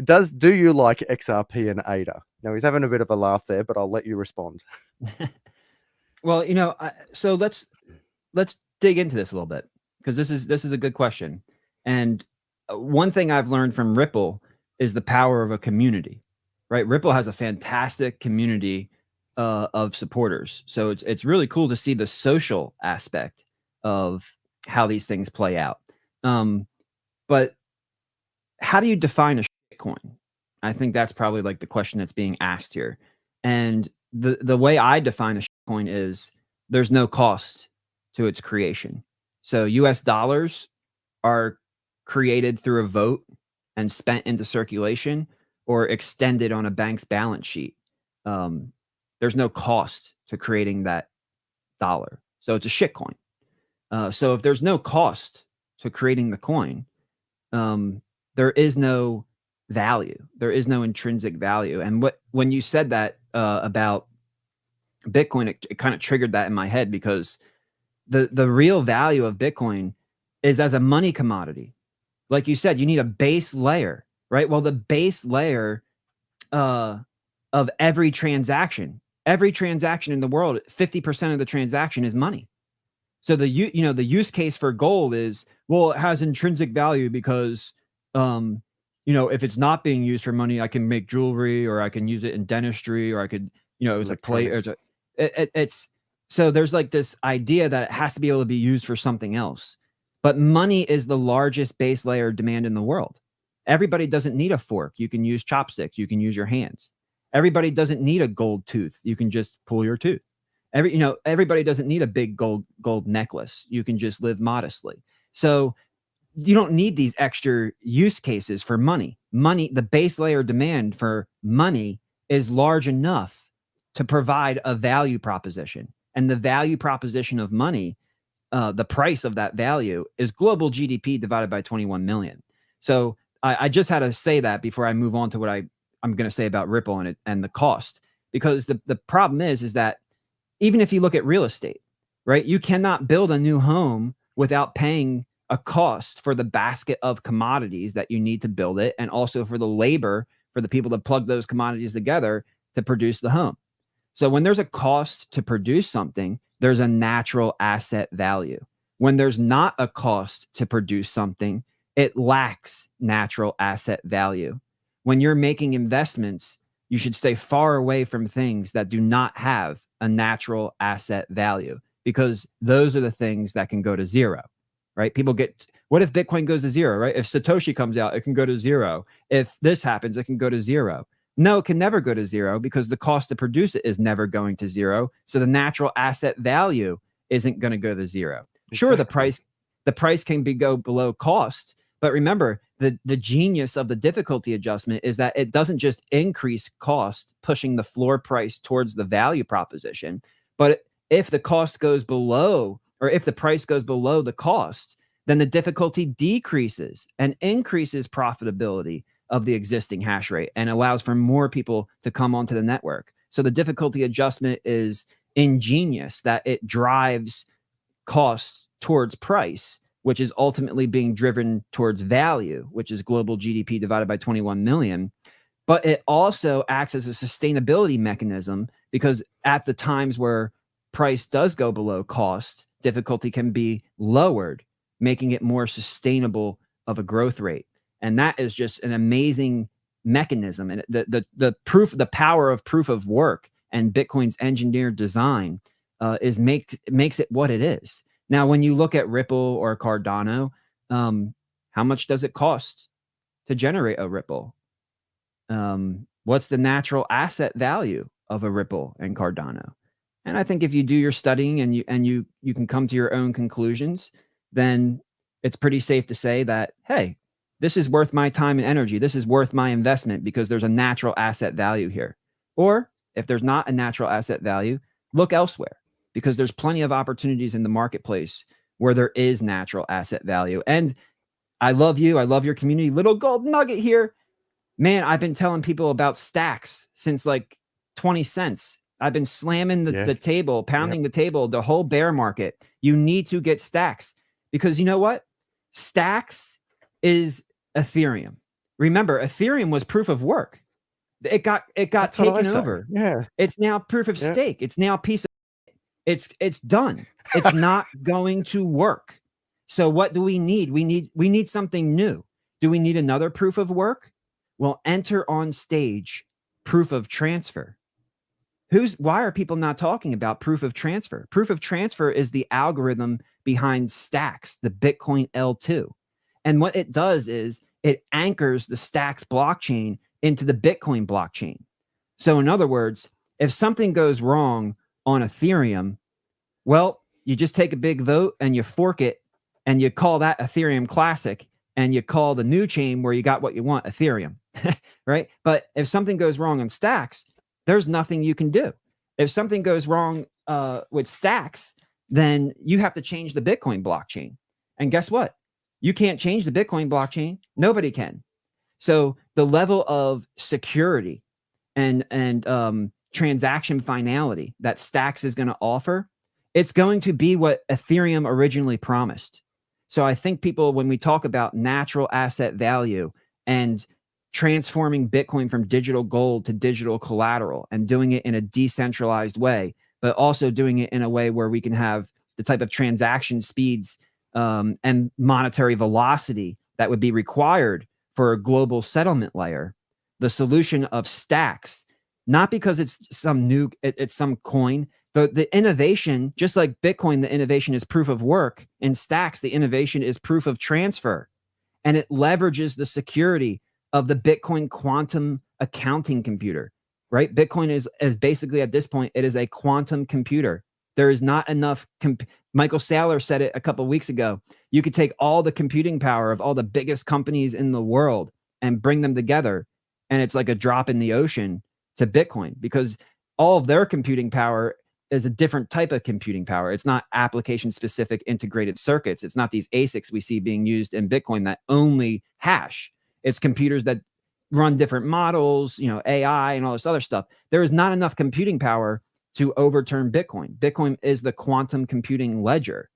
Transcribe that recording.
do you like XRP and ADA? Now he's having a bit of a laugh there, but I'll let you respond. Well, so let's dig into this a little bit, because this is a good question. And one thing I've learned from Ripple is the power of a community, right? Ripple has a fantastic community of supporters. So it's really cool to see the social aspect of how these things play out. But how do you define a shitcoin? I think that's probably like the question that's being asked here. And the way I define a shitcoin is there's no cost to its creation. So US dollars are created through a vote and spent into circulation or extended on a bank's balance sheet. There's no cost to creating that dollar. So it's a shitcoin. So if there's no cost to creating the coin, there is no value. There is no intrinsic value. And when you said that about Bitcoin, it kind of triggered that in my head, because the real value of Bitcoin is as a money commodity. Like you said, you need a base layer, right? Well, the base layer of every transaction in the world, 50% of the transaction is money. So the use case for gold is, well, it has intrinsic value because if it's not being used for money, I can make jewelry, or I can use it in dentistry, or I could, it's a plate. It's so there's like this idea that it has to be able to be used for something else. But money is the largest base layer demand in the world. Everybody doesn't need a fork. You can use chopsticks. You can use your hands. Everybody doesn't need a gold tooth. You can just pull your tooth. Everybody doesn't need a big gold necklace. You can just live modestly. So you don't need these extra use cases for money. The base layer demand for money is large enough to provide a value proposition. And the value proposition of money, the price of that value, is global GDP divided by 21 million. So I just had to say that before I move on to what I'm going to say about Ripple and the cost. Because the problem is that even if you look at real estate, right, you cannot build a new home without paying a cost for the basket of commodities that you need to build it, and also for the labor for the people to plug those commodities together to produce the home. So when there's a cost to produce something, there's a natural asset value. When there's not a cost to produce something, it lacks natural asset value. When you're making investments, you should stay far away from things that do not have a natural asset value, because those are the things that can go to zero, right? What if Bitcoin goes to zero, right? If Satoshi comes out, it can go to zero. If this happens, it can go to zero. No, it can never go to zero, because the cost to produce it is never going to zero. So the natural asset value isn't going to go to zero. Exactly. Sure, the price can go below cost, but remember, the genius of the difficulty adjustment is that it doesn't just increase cost, pushing the floor price towards the value proposition, but if the cost goes below, or if the price goes below the cost, then the difficulty decreases and increases profitability of the existing hash rate and allows for more people to come onto the network. So the difficulty adjustment is ingenious, that it drives costs towards price, which is ultimately being driven towards value, which is global GDP divided by 21 million. But it also acts as a sustainability mechanism, because at the times where price does go below cost, difficulty can be lowered, making it more sustainable of a growth rate. And that is just an amazing mechanism. And the power of proof of work and Bitcoin's engineered design makes it what it is. Now, when you look at Ripple or Cardano, how much does it cost to generate a Ripple? What's the natural asset value of a Ripple and Cardano? And I think if you do your studying and you can come to your own conclusions, then it's pretty safe to say that, hey, this is worth my time and energy. This is worth my investment, because there's a natural asset value here. Or if there's not a natural asset value, look elsewhere, because there's plenty of opportunities in the marketplace where there is natural asset value. And I love you. I love your community. Little gold nugget here. Man, I've been telling people about stacks since like 20 cents. I've been slamming the table, pounding the table, the whole bear market. You need to get stacks, because you know what? Stacks is Ethereum. Remember, Ethereum was proof of work. It got That's what I taken say. over. Yeah. It's now proof of Yeah. stake. It's now piece of, it's done. It's not going to work. So what do we need? We need something new. Do we need another proof of work? Well, enter on stage proof of transfer. Why are people not talking about proof of transfer? Proof of transfer is the algorithm behind Stacks, the Bitcoin L2. And what it does is it anchors the Stacks blockchain into the Bitcoin blockchain. So in other words, if something goes wrong on Ethereum, well, you just take a big vote and you fork it and you call that Ethereum Classic, and you call the new chain where you got what you want Ethereum, right? But if something goes wrong on Stacks, there's nothing you can do. If something goes wrong with Stacks, then you have to change the Bitcoin blockchain. And guess what? You can't change the Bitcoin blockchain. Nobody can. So the level of security and transaction finality that Stacks is going to offer, it's going to be what Ethereum originally promised. So I think people, when we talk about natural asset value and transforming Bitcoin from digital gold to digital collateral and doing it in a decentralized way, but also doing it in a way where we can have the type of transaction speeds and monetary velocity that would be required for a global settlement layer, the solution of Stacks, not because it's some it's some coin. The innovation, just like Bitcoin, the innovation is proof of work. In Stacks, the innovation is proof of transfer. And it leverages the security of the Bitcoin quantum accounting computer, right? Bitcoin is basically, at this point, it is a quantum computer. There is not enough. Michael Saylor said it a couple of weeks ago. You could take all the computing power of all the biggest companies in the world and bring them together, and it's like a drop in the ocean to Bitcoin, because all of their computing power is a different type of computing power. It's not application-specific integrated circuits. It's not these ASICs we see being used in Bitcoin that only hash. It's computers that run different models, AI and all this other stuff. There is not enough computing power to overturn Bitcoin. Bitcoin is the quantum computing ledger.